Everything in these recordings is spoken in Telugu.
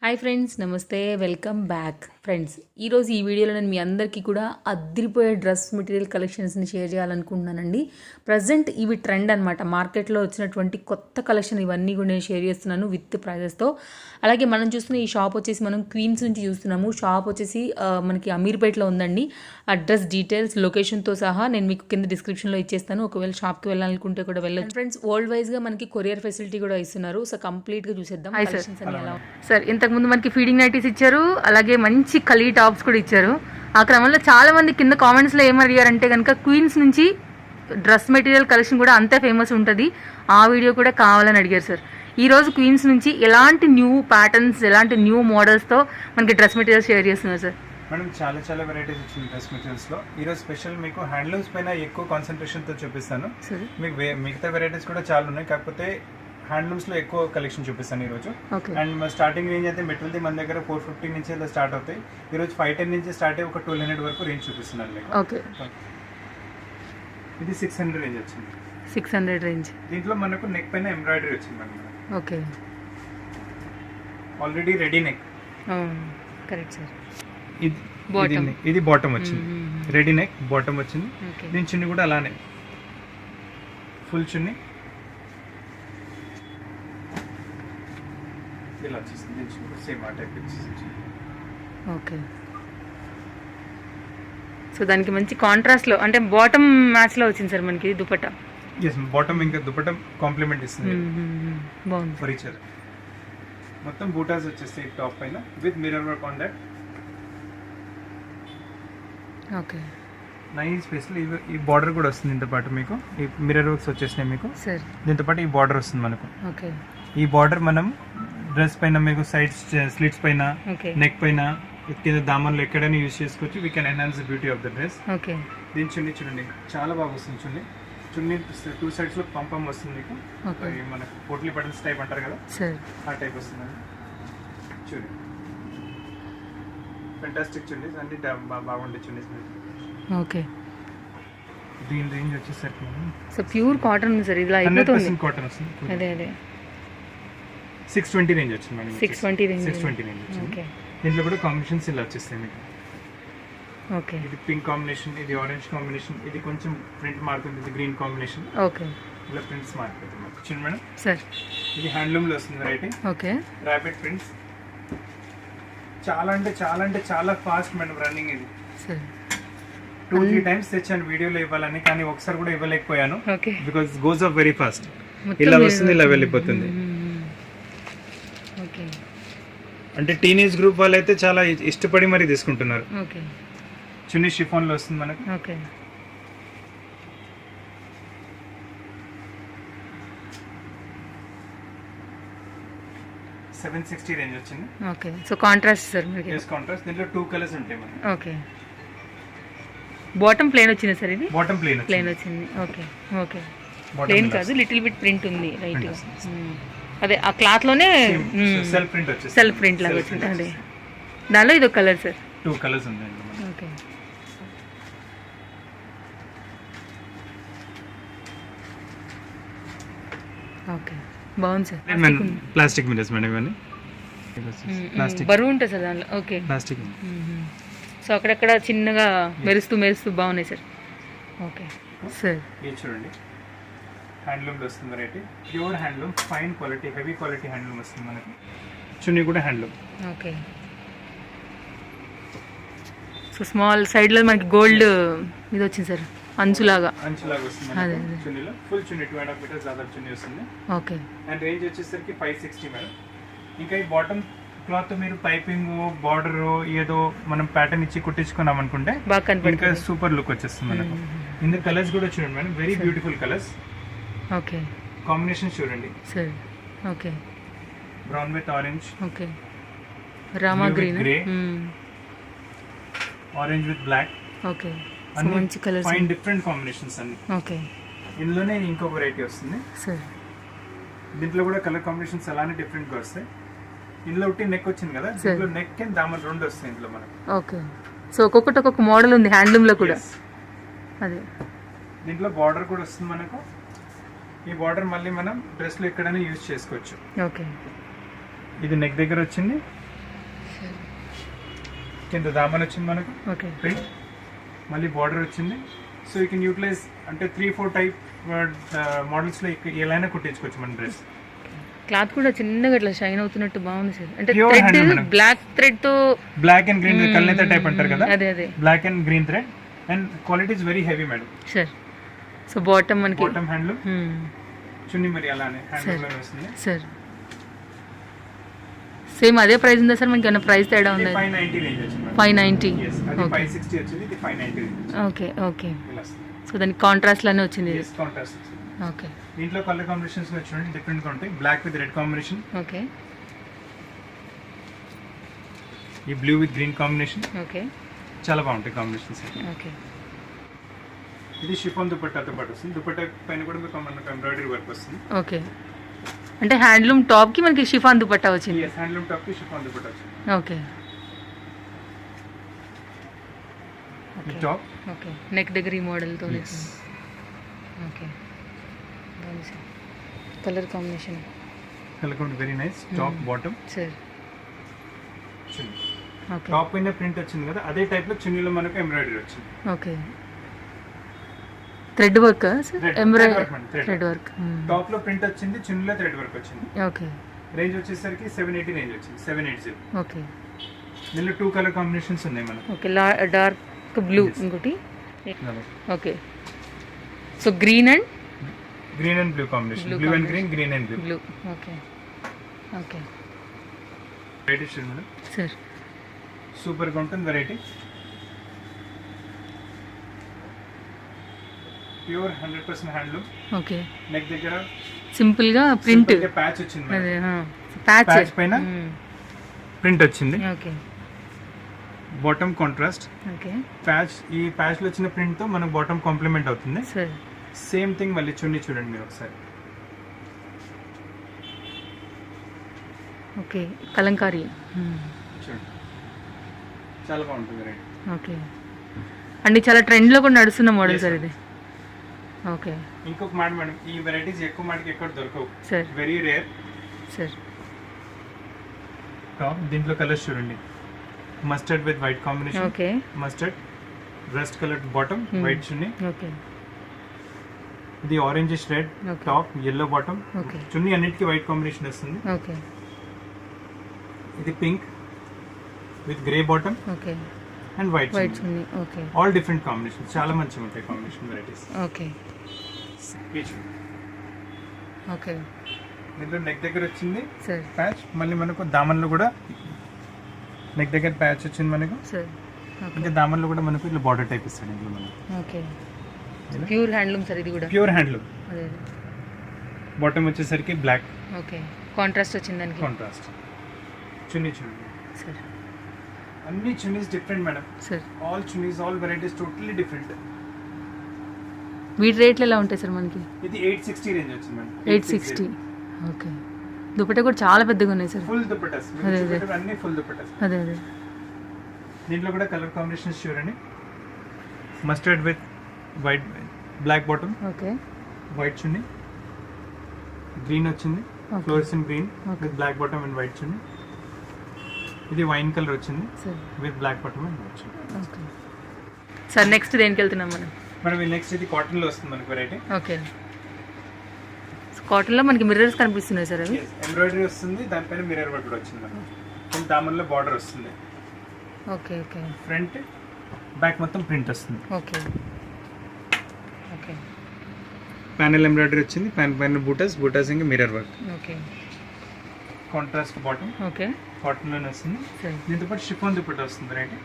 హాయ్ ఫ్రెండ్స్, నమస్తే, వెల్కమ్ బ్యాక్ ఫ్రెండ్స్. ఈరోజు ఈ వీడియోలో నేను మీ అందరికీ కూడా అద్దిరిపోయే డ్రెస్ మెటీరియల్ కలెక్షన్స్ని షేర్ చేయాలనుకుంటున్నానండి. ప్రజెంట్ ఇవి ట్రెండ్ అనమాట. మార్కెట్లో వచ్చినటువంటి కొత్త కలెక్షన్ ఇవన్నీ కూడా నేను షేర్ చేస్తున్నాను విత్ ప్రైజెస్తో. అలాగే మనం చూస్తున్న ఈ షాప్ వచ్చేసి మనం క్వీన్స్ నుంచి చూస్తున్నాము. షాప్ వచ్చేసి మనకి అమీర్పేట్లో ఉందండి. అడ్రస్ డీటెయిల్స్ లొకేషన్తో సహా నేను మీకు కింద డిస్క్రిప్షన్లో ఇచ్చేస్తాను. ఒకవేళ షాప్కి వెళ్ళాలనుకుంటే కూడా వెళ్ళొచ్చు. ఫ్రెండ్స్, వరల్డ్ వైజ్గా మనకి కొరియర్ ఫెసిలిటీ కూడా ఇస్తున్నారు. సో కంప్లీట్గా చూసేద్దాం కలెక్షన్స్ అని ఎలా. సార్, ఇంతకుముందు మనకి ఫీడింగ్ నైటీస్ ఇచ్చారు, అలాగే మంచి కలీ టాప్స్ కూడా ఇచ్చారు. ఆ క్రమంలో చాలా మంది కింద కామెంట్స్లో ఏమడిగారంటే కనుక క్వీన్స్ నుంచి డ్రెస్ మెటీరియల్ కలెక్షన్ కూడా అంతే ఫేమస్ ఉంటుంది, ఆ వీడియో కూడా కావాలని అడిగారు సార్. ఈ రోజు క్వీన్స్ నుంచి ఎలాంటి న్యూ ప్యాటర్న్స్, ఎలాంటి న్యూ మోడల్స్తో మనకి డ్రెస్ మెటీరియల్ షేర్ చేస్తున్నారు సార్? మేడం, చాలా వెరైటీస్ వచ్చింది డ్రెస్ మెటీరియల్స్ లో. ఈ రోజు స్పెషల్ మీకు హ్యాండ్లూమ్స్ పైన ఎక్కువ కాన్సన్ట్రేషన్ తో చూపిస్తాను. మీకు మిగతా వెరైటీస్ కూడా చాలా ఉన్నాయి, కాకపోతే హ్యాండ్లూమ్స్ లో ఎక్కువ కలెక్షన్ చూపిస్తాను ఈ రోజు. అండ్ స్టార్టింగ్ రేంజ్ అయితే మెటీరియల్ మన దగ్గర 450 నుంచి ఇలా స్టార్ట్ అవుతాయి. ఈ రోజు 510 నుంచి స్టార్ట్ అయ్యి ఒక 1200 వరకు రేంజ్ చూపిస్తున్నాను మీకు. ఇది 600 రేంజ్ వచ్చింది. 600 రేంజ్. దీంట్లో మనకు నెక్ పైన ఎంబ్రాయిడరీ వచ్చింది madam. Okay, already ready neck. Correct sir. ఇది బాటమ్ వచ్చింది, రెడీ నెక్ బాటమ్ వచ్చింది. దీని చున్నీ కూడా అలానే ఫుల్ చున్నీ ఇలా వచ్చేసింది. దీని చున్నీ కూడా సేమ్ ఆ టైప్ వచ్చేసింది. ఓకే, సో దానికి మంచి కాంట్రాస్ట్ లో అంటే బాటమ్ మ్యాచ్ లో వచ్చింది సార్ మనకి దుపట్టా. ఎస్, బాటమ్ ఇంకా దుపట్టా కాంప్లిమెంట్ ఇస్తుంది. బాగుంది. ఫర్నిచర్ మొత్తం బూటాస్ వచ్చేస్తాయి టాప్ పైన with mirror work on that. Okay, nice space. ఈ బార్డర్ కూడా వస్తుంది దీంతో పాటు. మీకు ఈ మిర్రర్ వర్క్స్ వచ్చేసినాయి మీకు. దీంతో పాటు ఈ బార్డర్ వస్తుంది మనకు. ఓకే, ఈ బార్డర్ మనం డ్రెస్ పైన మీకు సైడ్స్ స్లిట్స్ పైన, నెక్ పైన, కింద దామన్లో ఎక్కడైనా యూజ్ చేసుకోవచ్చు. We can enhance the beauty of the dress. Okay, దీని చున్నీ చూడండి, చాలా బాగా వస్తుంది చున్నీ. చున్నీ 2 sides లో పంపం వస్తుంది మీకు. మనకు పోట్లీ బటన్స్ టైప్ అంటారు కదా, ఆ టైప్ వస్తుంది చూడండి. ఫెంటాస్టిక్ చున్నీస్ అన్ని బాగుండే చున్నీస్. ఓకే, దీని రేంజ్ వచ్చేసరికి సో ప్యూర్ కాటన్ ఉంది సార్. ఇలా అయిపోతుంది. 100% కాటన్ వస్తుంది. అదే 620 రేంజ్ వచ్చింది మేడం. 620 రేంజ్ వచ్చింది. ఓకే, దీంట్లో కూడా కాంబినేషన్స్ ఇలా వచ్చేస్తాయి మీకు. ఓకే, ఇది పింక్ కాంబినేషన్, ఇది ఆరెంజ్ కాంబినేషన్, ఇది కొంచెం ప్రింట్ మారుతుంది, ఇది గ్రీన్ కాంబినేషన్. ఓకే, ఇలా ప్రింట్స్ మారిపోతుంది. చూడండి మేడం సార్, ఇది హ్యాండ్లూమ్ లో వస్తుంది వెరైటీ. Okay, rapid prints. చాలా ఫాస్ట్ మేడం రన్నింగ్ ఇది. సార్ 2-3 టైమ్స్ తెచ్చాను వీడియోలో ఇవ్వాలని, కానీ ఒకసారి కూడా ఇవ్వలేకపోయాను. Okay, because goes off very fast. ఇలా వస్తుంది, ఇలా వెళ్ళిపోతుంది. ఓకే, అంటే టీనేజ్ గ్రూప్ వాళ్ళు అయితే చాలా ఇష్టపడి మరి తీసుకుంటున్నారు. ఓకే, చున్నీ షిఫాన్ లో వస్తుంది మనకు. ఓకే, $760 రేంజ్ వచ్చింది. ఓకే, సో కాంట్రాస్ట్ సార్ మనకి. Yes, contrast. దీంట్లో 2 కలర్స్ ఉంటాయి మనకి. ఓకే, బాటమ్ ప్లేన్ వచ్చింది సార్. ఇది బాటమ్ ప్లేన్ వచ్చింది. ఓకే, ఓకే, ప్లేన్ కాదు, లిటిల్ బిట్ ప్రింట్ ఉంది రైట్ గా. అదే ఆ క్లాత్ లోనే సెల్ఫ్ ప్రింట్ వచ్చింది. సెల్ఫ్ ప్రింట్ లాగా వచ్చింది. అదే దానిలో ఇది ఒక కలర్ సార్. 2 కలర్స్ ఉన్నాయి. ఓకే, ఓకే, బాగుంది సార్. ప్లాస్టిక్ మిరర్స్ మేడం ఇవన్నీ. ప్లాస్టిక్ బరువు ఉంటుంది సార్ దానిలో. Okay, plastic. సో అక్కడక్కడ చిన్నగా మెరుస్తూ బాగున్నాయి సార్. ఓకే సార్, ఇది చూడండి, హ్యాండ్లూమ్ వస్తుంది variety. Pure handloom, fine quality, heavy quality handloom వస్తుంది మనకి. చున్నీ కూడా handloom. Okay, so small side లో మనకి గోల్డ్ ఇది వచ్చింది సార్, అంచులాగా వస్తుంది మనకి. చున్నీలో ఫుల్ చున్నీ 2.5 మీటర్స్ దాదాపు చున్నీ వస్తుంది. ఓకే, అండ్ రేంజ్ వచ్చేసరికి 560 మేడం. ఇంకా ఈ బాటమ్ క్లాత్ మీరు పైపింగ్, బార్డర్ ఏదో మనం ప్యాటర్న్ ఇచ్చి కుట్టించుకున్నాం అనుకుంటే ఇంకా సూపర్ లుక్ వచ్చేస్తుంది మనకు. ఇందులో కలర్స్ కూడా చూడండి madam, very beautiful colours. Okay, combination చూడండి sir. Okay, brown with orange. Okay, Rama green, orange with black. Okay, మంచి కలర్స్, ఫైన్ డిఫరెంట్ కాంబినేషన్స్ అన్ని. ఓకే, ఇందులోనే ఇంకో వెరైటీ వస్తుంది సార్. దీంట్లో కూడా కలర్ కాంబినేషన్స్ అలానే డిఫరెంట్ గా వస్తాయి. ఇందులో ఒకటి నెక్ వచ్చింది కదా, దీంట్లో నెక్ అండ్ దామన్ 2 వస్తాయి ఇందులో మనకు. ఓకే, సో ఒక్కొక్కటి ఒక్కొక్క మోడల్ ఉంది హ్యాండ్లూమ్ లో కూడా. అదే దీంట్లో బార్డర్ కూడా వస్తుంది మనకు. ఈ బార్డర్ మళ్ళీ మనం డ్రెస్ లో ఎక్కడైనా యూజ్ చేసుకోవచ్చు. ఓకే, ఇది నెక్ దగ్గర వచ్చింది, కింద దామన్ వచ్చింది మనకు ఓకే ప్రింట్, మళ్ళీ బార్డర్ వచ్చింది. సో యూ కెన్ యూటిలైజ్ అంటే 3-4 టైప్ మోడల్స్లో ఎలా కుట్టించుకోవచ్చు మన డ్రెస్. క్లాత్ కూడా చిన్నగా ఇట్లా షైన్ అవుతున్నట్టు బాగుంది సార్. అంటే Pure hand thread madam. Black thread తో బ్లాక్ అండ్ గ్రీన్ కల్నేత టైప్ అంటారు కదా, అదే అదే black and green thread and quality is very heavy madam. Sir. So bottom మనకి బాటమ్ హ్యాండ్లూమ్, చున్నీ మరి అలానే హ్యాండ్లూమ్ వస్తుంది. సార్ సేమ్ అదే ప్రైస్ ఉందా సార్? మనకి ఏమైనా ప్రైస్ తేడా ఉందా? 590 రేంజ్ వచ్చింది. 590. Yes, అది 560 వచ్చింది, ఇది 590 రేంజ్. Okay okay. ఇలా వస్తుంది. సో దానికి కాంట్రాస్ట్ లానే వచ్చింది. Yes, contrast వచ్చింది. ఓకే దీంట్లో కలర్ కాంబినేషన్స్ చూడండి డిఫరెంట్ గా ఉంటాయి. Black with red combination, okay ఈ blue with green combination, okay చాలా బాగుంటాయి కాంబినేషన్స్. ఓకే. ఇది షిఫాన్ దుపట్టాతో పాటు వస్తుంది. దుపట్టా పైన కూడా మీకు మనకు ఎంబ్రాయిడరీ వర్క్ వస్తుంది. ఓకే. అంటే హ్యాండ్లూమ్ టాప్ కి మనకి షిఫాన్ దుపట్టా వచ్చింది. yes, హ్యాండ్లూమ్ టాప్ కి షిఫాన్ దుపట్టా వచ్చింది. ఓకే ఈ టాప్ ఓకే. నెక్ దగ్గర ఈ మోడల్ తో yes, okay. Colour combination colour combination very nice. Top bottom sir. Chunni, okay top పైన ప్రింట్ వచ్చింది కదా, అదే టైప్ లో చున్నీలో మనకు ఎంబ్రాయిడరీ వచ్చింది. Okay. Thread work sir? Thread embroidery work madam, thread thread work. Top లో ప్రింట్ వచ్చింది, చున్నీలో థ్రెడ్ వర్క్ వచ్చింది. ఓకే రేంజ్ వచ్చేసరికి 780 రేంజ్ వచ్చింది. 780. ఓకే దీనిలో 2 కలర్ కాంబినేషన్స్ ఉన్నాయి మనకు. ఓకే. Dark blue Yes. ఇంకోటి. Okay. So green and green and blue combination, Blue blue and combination. Green, green and blue. Blue. Okay okay variety చూడండి మేడం, సార్. సూపర్ గా ఉంటుంది variety. Pure 100% handloom. Okay. Neck దగ్గర సింపుల్ గా ప్రింట్ ప్యాచ్ వచ్చింది అదే మేడం. ప్యాచ్ ప్యాచ్ పైన ప్రింట్ వచ్చింది. Okay bottom contrast okay patch. ఈ ప్యాచ్ లో వచ్చిన ప్రింట్ తో మనకు బాటమ్ కాంప్లిమెంట్ అవుతుంది. సార్. సేమ్ థింగ్ మళ్ళీ చున్నీ చూడండి మీరు ఒకసారి. ఓకే. కలంకారీ. చూడండి చాలా బాగుంటుంది వెరైటీ. ఓకే. అండి చాలా ట్రెండ్ లో కూడా నడుస్తున్న మోడల్ Yes, సార్ sir. ఇది. ఓకే ఇంకొక మాట మేడం, ఈ వెరైటీస్ ఎక్కువ మాటకి ఎక్కడ దొరకవు, sir. Very rare. Sir. Top దీంట్లో కలర్స్ చూడండి, mustard with white combination, okay mustard rust colour bottom, white chunni. Okay ఇది orangish red Okay. Top, yellow bottom. Okay. Chunni అన్నిటికీ వైట్ కాంబినేషన్ వస్తుంది. ఓకే ఇది pink with grey bottom okay. And white white chunni. ఉంది. ఓకే ఆల్ డిఫరెంట్ కాంబినేషన్, చాలా మంచిగా ఉంటాయి కాంబినేషన్ వెరైటీస్. ఓకే ఓకే దీంట్లో నెక్ దగ్గర వచ్చింది సార్. ప్యాచ్, మళ్ళీ మనకు దామన్లో కూడా నెక్ దగ్గర ప్యాచ్ వచ్చింది మనకు. సార్. ఓకే ఇంకా దామన్లో కూడా మనకు ఇట్లా బార్డర్ టైప్ ఇస్తాడు ఇందులో మనకు. ఓకే. ప్యూర్ హ్యాండ్లూమ్ సార్ ఇది కూడా. Pure handloom. అదే బాటమ్ వచ్చేసరికి బ్లాక్ ఓకే. కాంట్రాస్ట్ వచ్చింది దానికి. కాంట్రాస్ట్. చున్నీ చూడండి, సార్. అన్ని chunnis different madam. Sir. All chunnis, all varieties totally different. వీటి రేట్లు ఎలా ఉంటాయి సార్ మనకి? ఇది 860 రేంజ్ వచ్చింది మేడం. 860. ఓకే. దుపట్టా కూడా చాలా పెద్దగా ఉన్నాయి సార్. ఫుల్ దుపట్టాస్, అదే, అదే. అన్ని ఫుల్ దుపట్టాస్. అదే అదే దీంట్లో కూడా కలర్ కాంబినేషన్స్ చూడండి, mustard with white, black bottom, okay white chunni, green వచ్చింది, Okay. Fluorescent green Okay. With black bottom and white chunni. ఇది వైన్ కలర్ వచ్చింది sir. With black bottom and white chunni. Okay sir. Next దేనికి వెళ్తున్నాం మనం? మనం నెక్స్ట్ ఇది కాటన్ లో వస్తుంది మనకి వెరైటీ. ఓకే. కాటన్లో మనకి మిర్రర్స్ కనిపిస్తున్నాయి సార్ అవి. ఎంబ్రాయిడరీ వస్తుంది, దానిపైన మిర్రర్ వర్క్ కూడా వచ్చింది మనకి. కింద దామన్లో బార్డర్ వస్తుంది. ఓకే ఓకే ఫ్రంట్ బ్యాక్ మొత్తం ప్రింట్ వస్తుంది. ఓకే ఓకే ప్యానెల్ ఎంబ్రాయిడరీ వచ్చింది, పైన బూటాస్ ఇంకా mirror work. Okay contrast bottom, okay cotton లోనే వస్తుంది. సరే. దీంతో పాటు షిఫాన్ దుపట్టా వస్తుంది వెరైటీ.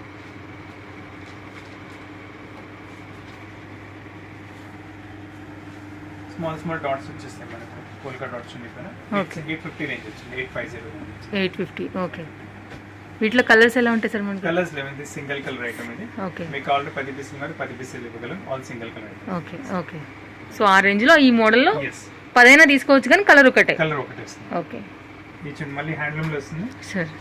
స్మాల్ డాట్స్ వచ్చేస్తాయి మనకు, కోల్కా డాట్స్ ఉన్నాయి పైన. Okay. 850 రేంజ్ వచ్చింది, 850 రేంజ్. 850. ఓకే. వీటిలో కలర్స్ ఎలా ఉంటాయి సార్ మనకి? కలర్స్ లేవు, ఇది సింగిల్ కలర్ ఐటమ్. ఇది ఓకే మీకు ఆల్రెడీ 10 పీసులు ఉన్నారు, 10 పీసులు ఇవ్వగలం. All single colour item. Okay okay. So ఆ రేంజ్లో ఈ మోడల్లో ఎస్, 10 తీసుకోవచ్చు కానీ కలర్ ఒకటే. కలర్ ఒకటి వస్తుంది. ఓకే ఈ చూడండి, మళ్ళీ హ్యాండ్లూమ్లో వస్తుంది. సార్.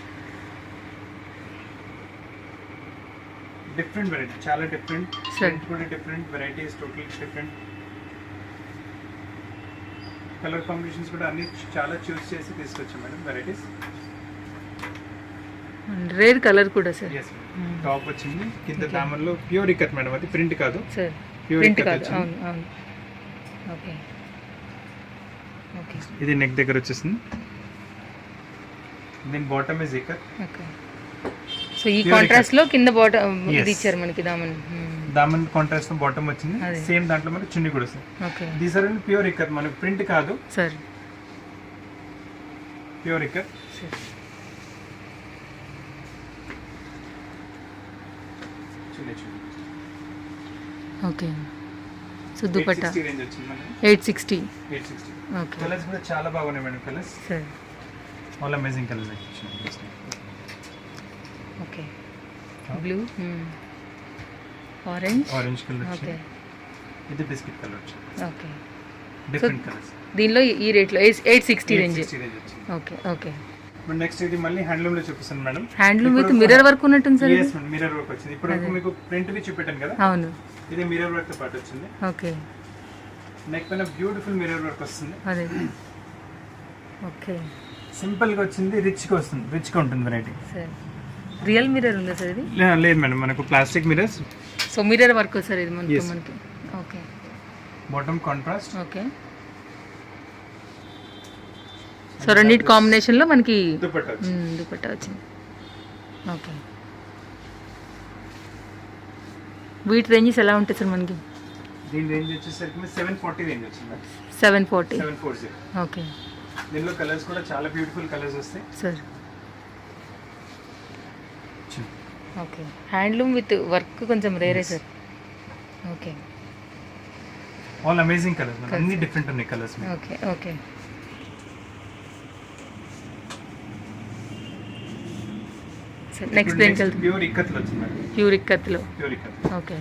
డిఫరెంట్ వెరైటీ, చాలా డిఫరెంట్. Sir. కూడా different varieties, total different. Colour combinations కూడా అన్ని చాలా చూస్ చేసి తీసుకొచ్చాం మేడం వెరైటీస్. రేర్ కలర్ కూడా సార్. ఎస్ టాప్ వచ్చింది, కింద దామన్లో ప్యూర్ ఇక్కత్ మేడం, అది ప్రింట్ కాదు సార్, ప్యూర్ ప్రింట్ ఇక్కత్ కాదు. వచ్చింది. అవును అవును. ఓకే ఓకే ఇది నెక్ దగ్గర వచ్చేసింది. దీని bottom is ikat. Okay. So ఈ కాంట్రాస్ట్ లో కింద బాటమ్ Yes. ఇది ఇచ్చారు మనకి దామన్. దామన్ కాంట్రాస్ట్ బాటమ్ వచ్చింది, అదే. సేమ్ దాంట్లో మనకి చున్నీ కూడా వస్తుంది. Okay these are pure ikat, మనకి ప్రింట్ కాదు, sir. Pure ikat. Sir chunni chunni okay. So dupatta 860 range వచ్చింది మనకి. 860. 860. ఓకే కలర్స్ కూడా చాలా బాగున్నాయి madam, colours sir. All amazing colours వచ్చినాయి. Okay. Blue, orange. Orange colour okay వచ్చింది, ఇది బిస్కెట్ కలర్ వచ్చింది. ఓకే. Different colours. దీనిలో ఈ రేట్లో 860 రేంజ్. 860 రేంజ్ వచ్చింది. Okay okay. నెక్స్ట్ ఇది మళ్ళీ హ్యాండ్లూమ్ లో చూపిస్తాను madam. Handloom with mirror work ఉన్నట్టుంది sir. yes madam, mirror work వచ్చింది. ఇప్పుడు వరకు మీకు ప్రింట్ వి చూపెట్టాను కదా, అవును. ఇది మిర్రర్ వర్క్ తో పాటు వచ్చింది. ఓకే. నెక్ పైన బ్యూటిఫుల్ మిర్రర్ వర్క్ వస్తుంది. అదే. ఓకే సింపుల్ గా వచ్చింది, రిచ్ గా వస్తుంది, రిచ్ గా ఉంటుంది వెరైటీ. సార్. రియల్ మిర్రర్ ఉందా సార్ ఇది? లేదు మేడం, మనకు plastic mirrors. So mirror work sir ఇది మనకి. Yes. మనకి okay bottom contrast. Okay. So రెండింటి కాంబినేషన్ లో మనకి దుపట్టా వచ్చింది. దుపట్టా వచ్చింది. ఓకే. వీటి రేంజెస్ ఎలా ఉంటాయి సార్ మనకి? దీని రేంజ్ వచ్చేసరికి 740 రేంజ్ వచ్చింది మేడం. 740. 740. ఓకే దీనిలో కలర్స్ కూడా చాలా బ్యూటిఫుల్ కలర్స్ వస్తాయి. Sir. Okay. Handloom with work కొంచెం రేరే sir. Okay all amazing colours, అన్ని డిఫరెంట్ ఉన్నాయి colours. Okay okay. Sir next దేనికి వెళ్తుంది? ప్యూర్ ఇక్కత్ వచ్చింది మేడం. ప్యూర్ ఇక్కత్లో. ప్యూర్ ఇక్కత్. ఓకే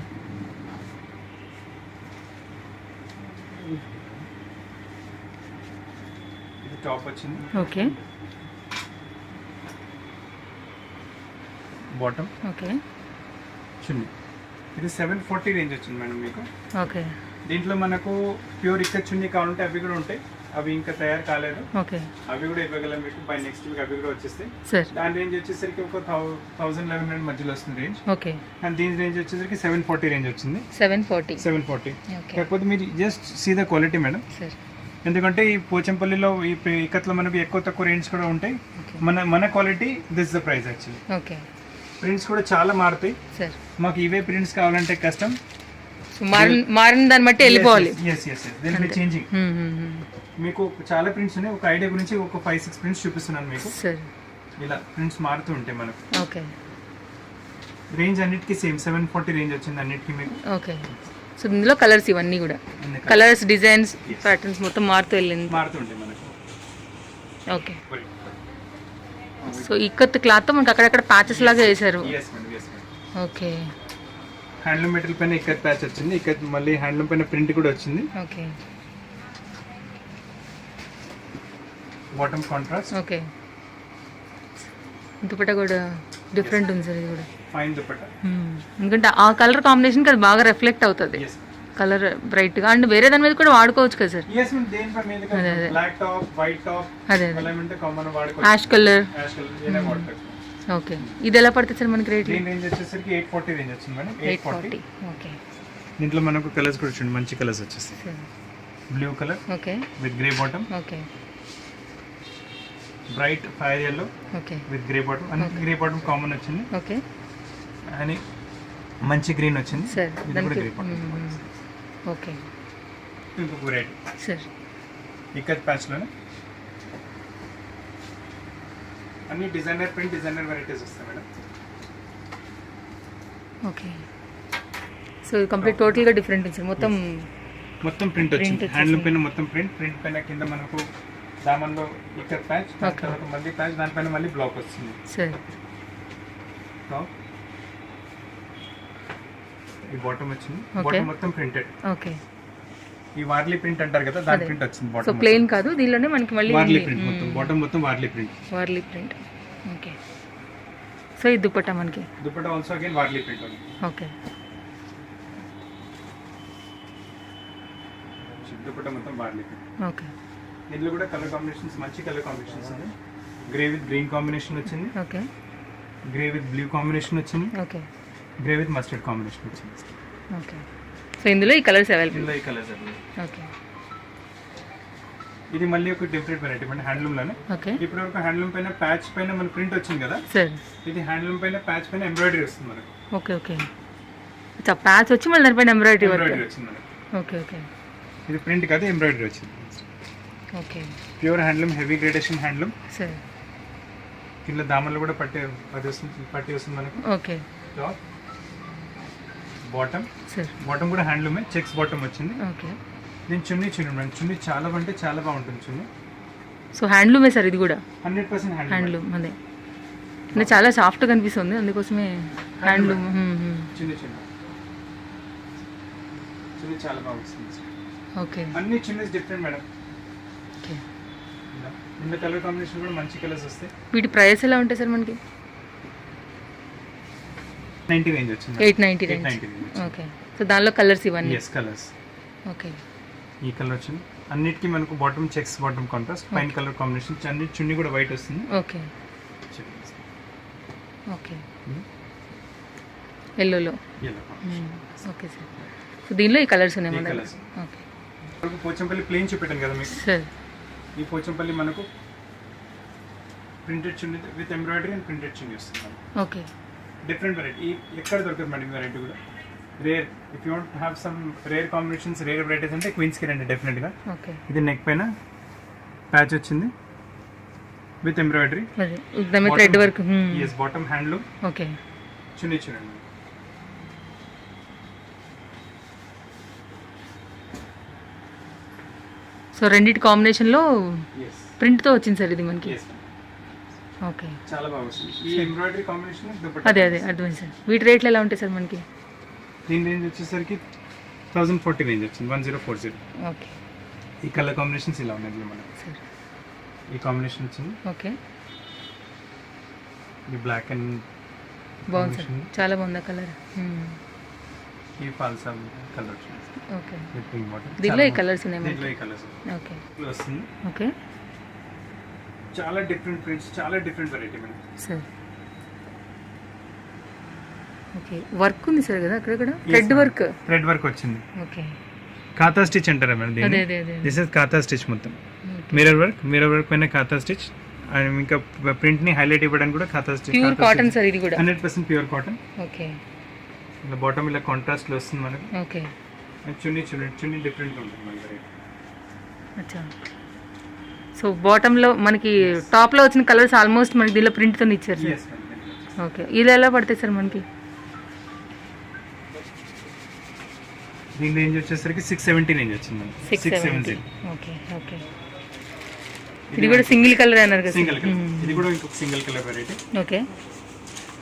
ఇది టాప్ వచ్చింది, ఓకే బాటమ్, ఓకే చున్నీ. ఇది 740 రేంజ్ వచ్చింది మేడం మీకు. ఓకే దీంట్లో మనకు ప్యూర్ ఇక్కత్ చున్నీ కావాలంటే అవి కూడా ఉంటాయి, అవి ఇంకా తయారు కాలేదు, ఓకే అవి కూడా ఇవ్వగలం మీకు. బై నెక్స్ట్ వీక్ అవి కూడా వచ్చేస్తాయి. సార్. దాని రేంజ్ వచ్చేసరికి ఒక 1100 మధ్యలో వస్తుంది రేంజ్. ఓకే. అండ్ దీని రేంజ్ వచ్చేసరికి 740 రేంజ్ వచ్చింది. 740. 740. ఓకే కాకపోతే మీరు just see the quality madam, sir. ఎందుకంటే ఈ పోచంపల్లిలో ఈ ఇక్కత్లో మనకు ఎక్కువ తక్కువ రేంజ్ కూడా ఉంటాయి. ఓకే మన quality this the price actually. Okay prints కూడా చాలా మారుతాయి, సార్. మాకు ఇవే ప్రింట్స్ కావాలంటే కష్టం. సో మారిన దాన్ని బట్టి వెళ్ళిపోవాలి. దీనికి చేంజింగ్. మీకు చాలా ప్రింట్స్ ఉన్నాయి, ఒక ఐడియా గురించి ఒక 5-6 ప్రింట్స్ చూపిస్తున్నాను మీకు. సార్. ఇలా ప్రింట్స్ మారుతూ ఉంటాయి మనకు. ఓకే. రేంజ్ అన్నిటికీ సేమ్ 740 రేంజ్ వచ్చింది అన్నిటికీ మీకు. ఓకే. సో ఇందులో కలర్స్ ఇవన్నీ కూడా అన్ని కలర్స్, డిజైన్స్, ప్యాటర్న్స్ మొత్తం మారుతూ వెళ్ళింది. మారుతూ ఉంటాయి మనకు. ఓకే. సో ఇక్కత్ క్లాత్ మనకి అక్కడక్కడ ప్యాచెస్ లాగా వేశారు. Yes madam, yes madam. Okay handloom material పైన ఇక్కత్ ప్యాచ్ వచ్చింది, ఇక్కత్ మళ్ళీ హ్యాండ్లూమ్ పైన ప్రింట్ కూడా వచ్చింది. Okay bottom contrast. Okay. Dupatta కూడా డిఫరెంట్ ఉంది సార్ ఇది కూడా. ఫైన్ దుపట్టా. ఎందుకంటే ఆ కలర్ కాంబినేషన్కి అది బాగా రిఫ్లెక్ట్ అవుతుంది, Yes. కలర్ బ్రైట్గా. అండ్ వేరే దాని మీద కూడా వాడుకోవచ్చు కదా సార్. Yes madam, దేనిపై మీద అదే, అదే. బ్లాక్ టాప్, వైట్ టాప్, అదే అదే. అలా అంటే కామన్ వాడుకోవచ్చు. Ash colour. యాష్ కలర్ ఏనే వాడతారు. ఓకే. ఇది ఎలా పడుతుంది సార్ మనకి రేట్? దీని రేంజ్ వచ్చేసరికి 840 రేంజ్ వచ్చింది మేడం. 840. ఓకే. దీంట్లో మనకు కలర్స్ కూడా చూడండి, మంచి కలర్స్ వచ్చేస్తాయి. Blue colour okay with grey bottom, okay bright fire yellow okay with grey bottom. అన్ని గ్రే బాటమ్ కామన్ వచ్చింది, ఓకే అని మంచి గ్రీన్ వచ్చింది. సార్. ఇది కూడా దానికి గ్రే బాటమ్. ఓకే ఇంకొక వెరైటీ సార్. ఇక్కత్ ప్యాచ్ లోనే అన్ని డిజైనర్ ప్రింట్, డిజైనర్ వెరైటీస్ వస్తాయి మేడం. ఓకే. సో కంప్లీట్ టోటల్గా డిఫరెంట్ ఉంది సార్. మొత్తం మొత్తం ప్రింట్ వచ్చింది, హ్యాండ్లూమ్ పైన మొత్తం ప్రింట్, ప్రింట్ పైన కింద మనకు దామన్లో ఇక్కత్ ప్యాచ్, Okay. తర్వాత మళ్ళీ ప్యాచ్, దానిపైన మళ్ళీ బ్లాక్ వస్తుంది. సార్. టాప్ ఈ బాటమ్ వచ్చింది, Okay. బాటమ్ మొత్తం ప్రింటెడ్. ఓకే. ఈ వార్లీ ప్రింట్ అంటారు కదా, దాని అదే. ప్రింట్ వచ్చింది సో బాటమ్. ప్లెయిన్ కాదు, దీనిలోనే మనకి మళ్ళీ వార్లీ ప్రింట్ మొత్తం, బాటమ్ మొత్తం Warli print. Warli print. Okay. So ఇది దుపట్టా మనకి. Dupatta also again Warli print ఉంది. ఓకే. దుపట్టా మొత్తం వార్లీ ప్రింట్. ఓకే. దీంట్లో కూడా కలర్ కాంబినేషన్స్, మంచి కలర్ కాంబినేషన్స్ ఉన్నాయి. గ్రే విత్ గ్రీన్ కాంబినేషన్ వచ్చింది, okay. Grey with blue combination వచ్చింది, okay grey with mustard combination వచ్చింది. ఓకే. సో ఇందులో ఈ కలర్స్ అవైలబుల్. ఇందులో ఈ కలర్స్ అవి. ఓకే. ఇది మళ్ళీ ఒక డిఫరెంట్ వెరైటీ అంటే హ్యాండ్లూమ్ లోనే. ఓకే. ఇప్పుడు ఒక హ్యాండ్లూమ్ పైన ప్యాచ్ పైన మన ప్రింట్ వచ్చింది కదా సార్, ఇది హ్యాండ్లూమ్ పైన ప్యాచ్ పైన ఎంబ్రాయిడరీ వస్తుంది మనకు. Okay okay. అచ్చా, ప్యాచ్ వచ్చి మళ్ళీ దానిపైన ఎంబ్రాయిడరీ వర్క్. ఎంబ్రాయిడరీ వచ్చింది మనకు. Okay okay. ఇది ప్రింట్ కాదు, ఎంబ్రాయిడరీ వచ్చింది. Okay. Pure handloom, heavy gradation handloom. Sir, కింద దామన్లు కూడా పట్టి వస్తుంది మనకు. Okay. Top bottom, sir bottom కూడా హ్యాండ్లూమే, చెక్స్ బాటమ్ వచ్చింది. ఓకే. దీని చున్నీ చూడండి, చున్నీ చాలా అంటే చాలా బాగుంటుంది చున్నీ. సో హ్యాండ్లూమే సార్ ఇది కూడా? 100% హ్యాండ్లూమ్. అదే అంటే చాలా సాఫ్ట్గా కనిపిస్తుంది, అందుకోసమే హ్యాండ్లూమ్. చున్నీ చున్నీ చాలా బాగా వస్తుంది. ఓకే. అన్ని చున్నీస్ డిఫరెంట్ మేడం. ఓకే. ఇంత కలర్ కాంబినేషన్ కూడా మంచి కలర్స్ వస్తాయి. వీటి ప్రైస్ ఎలా ఉంటాయి సార్ మనకి? 90 రేంజ్ వచ్చింది. 890 రేంజ్. ఓకే. సో దానిలో కలర్స్ ఇవన్నీ? Yes, colours. ఓకే. ఈ కలర్ వచ్చింది. అన్నిటికీ మనకు బాటమ్ చెక్స్ బాటమ్ కాంట్రాస్ట్, పైన కలర్ కాంబినేషన్, అన్ని చున్నీ కూడా వైట్ వస్తుంది. Okay okay. ఎల్లోలో. Okay sir. సో దీనిలో ఈ కలర్స్ ఉన్నాయి మన దగ్గర. ఓకే. పోచంపల్లి ప్లేన్ చూపెట్టాను కదా మీకు సార్. ఈ పోచంపల్లి మనకు printed chunni with embroidery and printed chunni వస్తుంది. ఓకే. డిఫరెంట్ వెరైటీ, ఎక్కడ దొరకదు మేడం వెరైటీ కూడా. Rare, if you want have some rare combinations, rare varieties అంటే క్వీన్స్కి రండి డెఫినెట్గా. ఓకే. ఇది నెక్ పైన ప్యాచ్ వచ్చింది with embroidery, thread work. Yes, bottom handloom. Okay. Chunni చూడండి. సో రెండింటి కాంబినేషన్లో ఎస్, ప్రింట్తో వచ్చింది సార్ ఇది మనకి. Yes, okay. చాలా బాగా వస్తుంది. ఈ ఎంబ్రాయిడరీ కాంబినేషన్ అదే అదే అర్థమైంది సార్. వీటి రేట్లు ఎలా ఉంటాయి సార్ మనకి? దీని రేంజ్ వచ్చేసరికి 1040 రేంజ్ వచ్చింది, 1040. ఓకే. ఈ కలర్ కాంబినేషన్స్ ఇలా ఉన్నాయి మనకి. సార్ ఈ కాంబినేషన్ వచ్చింది. ఓకే. ఈ బ్లాక్ అండ్ బాగుంది సార్, చాలా బాగుంది కలర్. ఈ ఫాల్సా కలర్ వచ్చింది. ఓకే. Pink bottom. దీనిలో ఈ కలర్స్ ఉన్నాయి దీంట్లో మనకి. ఈ కలర్స్ ఓకే వస్తుంది. ఓకే. చాలా డిఫరెంట్ ప్రింట్స్, చాలా different variety madam. Sir okay. Work ఉంది సార్ కదా అక్కడక్కడ, థ్రెడ్ వర్క్. థ్రెడ్ వర్క్ వచ్చింది. ఓకే. ఖాతా స్టిచ్ అంటారా మేడం అదే దీన్ని? అదే అదే. దిస్ ఇస్ ఖాతా స్టిచ్ మొత్తం. మిర్రర్ వర్క్ పైన ఖాతా స్టిచ్, అండ్ ఇంకా ప్రింట్ ని హైలైట్ ఇవ్వడానికి కూడా ఖాతా స్టిచ్. ప్యూర్ కాటన్ సార్ ఇది కూడా? 100% ప్యూర్ కాటన్. ఓకే. ఇలా బాటమ్ ఇలా కాంట్రాస్ట్ లో వస్తుంది మనకి. ఓకే. చున్నీ డిఫరెంట్ ఉంటుంది మన వెరైటీ. అచ్చా. సో బాటంలో మనకి టాప్లో వచ్చిన కలర్స్ ఆల్మోస్ట్ మనకి దీనిలో ప్రింట్తో ఇచ్చారు సార్. Yes madam. ఓకే. ఇది ఎలా పడతాయి సార్ మనకి? దీని రేంజ్ వచ్చేసరికి 670 రేంజ్ వచ్చింది. 670. Okay okay. ఇది కూడా సింగిల్ కలర్ అన్నారు కదా? Single colour. ఇది కూడా ఇంకొక single colour variety. Okay.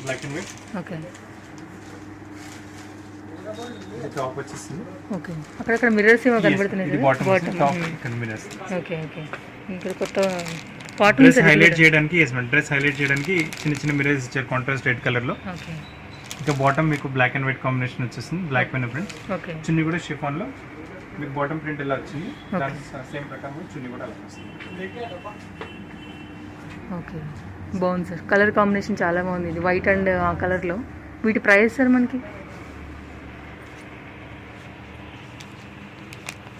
Black and white. Okay. ఇది టాప్ వచ్చేసింది. ఓకే. అక్కడక్కడ మిర్రర్స్ ఏమో కనబడుతున్నాయి ఇది కదా? Bottom bottom. టాప్ ఇక్కడ మిర్రర్స్. Okay okay. ఇంకా కొత్త కాటన్ డ్రెస్ హైలైట్ చేయడానికి, ఎస్ మేడం, డ్రెస్ హైలైట్ చేయడానికి చిన్న చిన్న మిర్రర్స్ ఇచ్చారు కాంట్రాస్ట్ రెడ్ కలర్ లో. ఓకే. ఇంకా బాటమ్ మీకు బ్లాక్ అండ్ వైట్ కాంబినేషన్ వచ్చేసింది, బ్లాక్ పైన ప్రింట్. ఓకే. చున్నీ కూడా షిఫాన్ లో మీకు బాటమ్ ప్రింట్ ఇలా వచ్చింది, దాని సేమ్ ప్రకారం చున్నీ కూడా అలా వస్తుంది. ఓకే. బాగుంది సార్, కలర్ కాంబినేషన్ చాలా బాగుంది. ఇది వైట్ అండ్ ఆ కలర్లో. వీటి ప్రైస్ సార్ మనకి?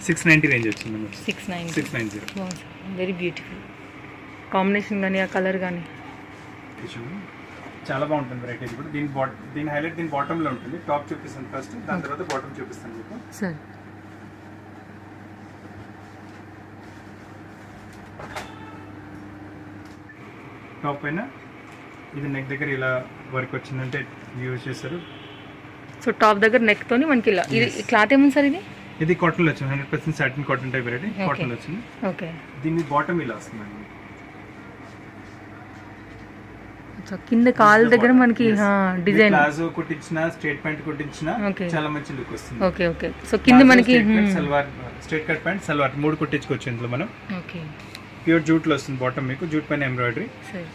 690 రేంజ్ వచ్చింది. 690. 690. బాగుంది సార్, వెరీ బ్యూటిఫుల్ కాంబినేషన్ కానీ ఆ కలర్ కానీ చాలా బాగుంటుంది వెరైటీ. కూడా దీని హైలైట్ దీని బాటమ్ లో ఉంటుంది. టాప్ చూపిస్తాను ఫస్ట్, దాని తర్వాత బాటమ్ చూపిస్తాను మీకు. సార్ టాప్ పైన ఇది నెక్ దగ్గర ఇలా వర్క్ వచ్చిందంటే యూజ్ చేస్తారు. సో టాప్ దగ్గర నెక్ తోని మనకి ఇలా. ఇది క్లాత్ ఏముంది సార్? ఇది కాటన్ లో వచ్చింది, 100% satin cotton type variety. Cotton వచ్చింది. ఓకే. దీని బాటమ్ ఇలా వస్తుందండి. కింద కాల్ దగ్గర మనకి డిజైన్ ప్లాజో కుట్టించిన, స్ట్రైట్ ప్యాంట్ కుట్టించిన చాలా మంచి లుక్ వస్తుంది. Okay okay. సో కింద మనకి salwar, straight cut pant, salwar 3 కుట్టించుకోవచ్చు ఇందులో మనం. ఓకే. ప్యూర్ జూట్ లో వస్తుంది బాటమ్ మీకు, జూట్ పైన ఎంబ్రాయిడరీ. సరే.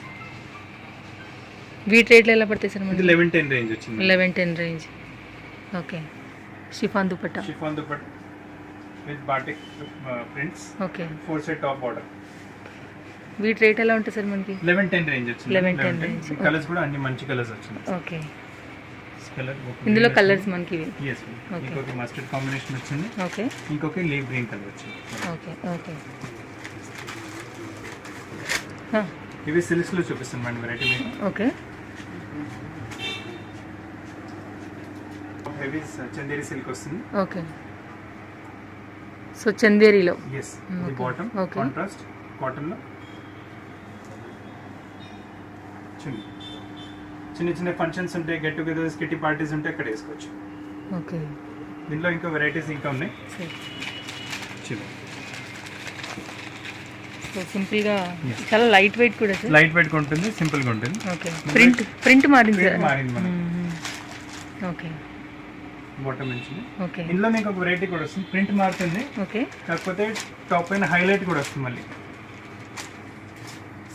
వీటి రేట్లు ఎలా పడతాయి సార్? ఇది 1110 రేంజ్ వచ్చింది. 1110 range. Okay. Chiffon dupatta. Chiffon dupatta with batik prints. Okay. 4 side top border. వీటి రేట్ ఎలా ఉంటుంది సార్ మనకి? 11-10 రేంజ్ వచ్చింది. 11-10 range. కలర్స్ కూడా అన్ని మంచి కలర్స్ వచ్చినాయి. ఓకే, కలర్ ఇందులో కలర్స్ మనకి ఇవి. ఎస్, ఇంకొక మస్టర్డ్ కాంబినేషన్ వచ్చింది, ఓకే ఇంకొక లీవ్ గ్రీన్ కలర్ వచ్చింది. ఓకే ఓకే ఇవి సిల్క్స్ లో చూపిస్తాను మేడం వెరైటీ మీకు. ఓకే హెవీ చందేరి సిల్క్ వస్తుంది. ఓకే, సో చందేరిలో. ఎస్, ఇది బాటమ్ Okay. కాంట్రాస్ట్ కాటన్ లో చిన్న చిన్న ఫంక్షన్స్ ఉంటాయి, గెట్ టుగెదర్స్, కిటీ పార్టీస్ ఉంటే అక్కడ వేసుకోవచ్చు. ఓకే దీనిలో ఇంకా వెరైటీస్ ఇంకా ఉన్నాయి. సరే, చిన్న సో సింపుల్గా చాలా లైట్ వెయిట్ కూడా సార్. లైట్ వెయిట్ ఉంటుంది, సింపుల్ గా ఉంటుంది. ఓకే, ప్రింట్ మారింది Print సార్. మారింది మనకి. ఓకే బాటమ్ నుంచి ఓకే ఇందులో మీకు ఒక వెరైటీ కూడా వస్తుంది, ప్రింట్ మారుతుంది, ఓకే కాకపోతే టాప్ పైన హైలైట్ కూడా వస్తుంది. మళ్ళీ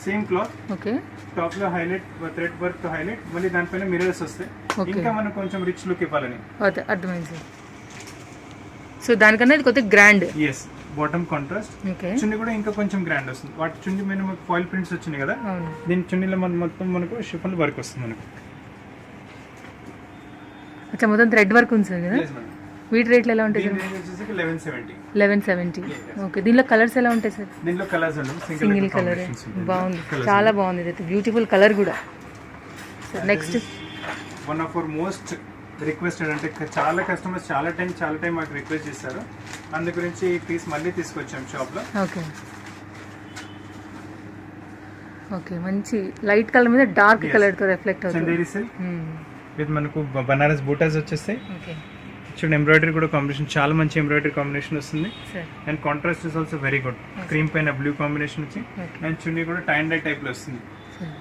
సేమ్ క్లాత్, ఓకే టాప్ లో హైలైట్, థ్రెడ్ వర్క్ తో హైలైట్, మళ్ళీ దానిపైన మిరర్స్ వస్తాయి. Okay. ఇంకా మనకు కొంచెం రిచ్ లుక్ ఇవ్వాలని. అదే అర్థమైంది సార్. సో దానికన్నా ఇది కొద్దిగా grand. Yes, bottom contrast, okay chunni కూడా ఇంకా కొంచెం గ్రాండ్ వస్తుంది. వాటి చున్నీ మీద మనకు ఫాయిల్ ప్రింట్స్ వచ్చినాయి కదా, అవును. దీని చున్నీలో మొత్తం మనకు షిఫన్ వర్క్ వస్తుంది మనకు. అచ్చా, మొత్తం థ్రెడ్ వర్క్ ఉంది సార్ కదా. Yes, madam. వీటి రేట్లు ఎలా ఉంటాయి దీని సార్? range వచ్చేసి 1170. 1170. ఓకే, దీనిలో కలర్స్ ఎలా ఉంటాయి సార్? దీనిలో కలర్స్ ఉండవు, సింగిల్ కలర్. బాగుంది, చాలా బాగుంది, ఇది బ్యూటిఫుల్ కలర్ కూడా. Sir next one of our most requested, అంటే చాలా కస్టమర్స్ చాలా టైం మాకు రిక్వెస్ట్ చేస్తారు, అందు గురించి ఈ పీస్ మళ్ళీ తీసుకొచ్చాం షాప్ లో. ఓకే ఓకే, మంచి లైట్ కలర్ మీద డార్క్ Yes. కలర్ తో రిఫ్లెక్ట్ అవుతుంది. చందేరి సిల్క్ విత్ మనకు బనారస్ బూటాస్ వచ్చేస్తాయి. ఓకే చూడండి, ఎంబ్రాయిడరీ కూడా కాంబినేషన్ చాలా మంచి ఎంబ్రాయిడరీ కాంబినేషన్ వస్తుంది. Sir. And contrast is also very good, cream పైన బ్లూ కాంబినేషన్ వచ్చి, Okay. అండ్ చున్నీ కూడా టై అండ్ డై టైప్ లో వస్తుంది. సార్.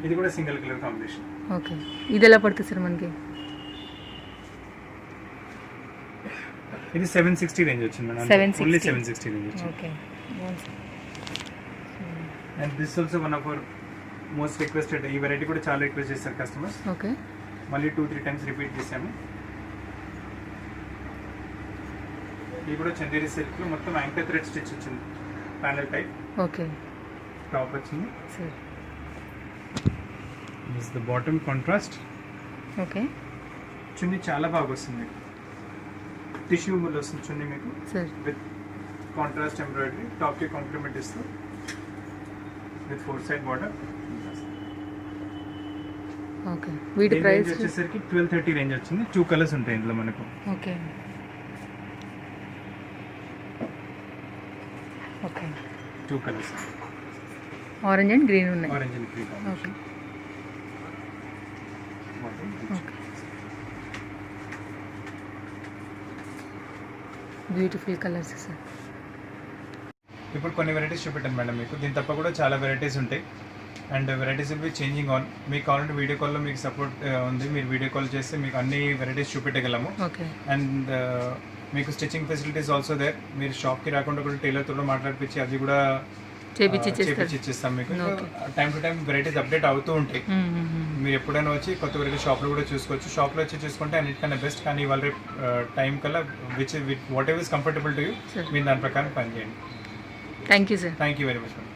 ఇది కూడా సింగిల్ కలర్ కాంబినేషన్. ఓకే, ఇది ఎలా పడుతుంది సార్ మనకి? ఇది 760 రేంజ్ వచ్చింది మేడం. 760. ఓన్లీ 760 రేంజ్ వచ్చింది. Okay, and this also one of our most requested. ఈ వెరైటీ కూడా చాలా రిక్వెస్ట్ చేస్తారు కస్టమర్స్, ఓకే మళ్ళీ 2-3 టైమ్స్ రిపీట్ చేసాము. ఇది కూడా చందేరి సిల్క్ లో మొత్తం యాంకర్ థ్రెడ్ స్టిచ్ వచ్చింది, ప్యానల్ టైప్. ఓకే టాప్ వచ్చింది. Sir. This the bottom contrast. Okay chunni చాలా బాగా వస్తుంది, టిష్యూ ముల్ వస్తుంది చున్నీ మీకు sir. With contrast embroidery, top కి కాంప్లిమెంట్ ఇస్తూ విత్ 4 సైడ్ బార్డర్. ఓకే, వీటి రేంజ్ ప్రైస్ వచ్చేసరికి 1230 రేంజ్ వచ్చింది. 2 కలర్స్ ఉంటాయి ఇందులో మనకు. Okay okay, 2 colours, orange and green ఉన్నాయి. Orange and green okay okay, beautiful colours sir. ఇప్పుడు కొన్ని వెరైటీస్ చూపెట్టాను మేడం మీకు, దీని తప్ప కూడా చాలా వెరైటీస్ ఉంటాయి. And varieties will be changing on. మీకు కావాలంటే వీడియో కాల్లో మీకు సపోర్ట్ ఉంది, మీరు వీడియో కాల్ చేస్తే మీకు అన్ని వెరైటీస్ చూపెట్టగలము. ఓకే అండ్ మీకు స్టిచ్చింగ్ ఫెసిలిటీస్ ఆల్సో దేర్. మీరు షాప్కి రాకుండా కూడా టైలర్తో కూడా మాట్లాడిపించి అది కూడా చేపించి ఇచ్చేస్తాం మీకు. Time to time varieties update అవుతూ ఉంటాయి. మీరు ఎప్పుడైనా వచ్చి కొత్త వెరైటీ షాప్లో కూడా చూసుకోవచ్చు. షాప్లో వచ్చి చూసుకుంటే అన్నిటికన్నా బెస్ట్. కానీ ఇవాళ రేపు టైం కల్లా which what ever is comfortable to you, Sure. మీరు దాని ప్రకారం పని చేయండి. Thank you sir. Thank you very much madam.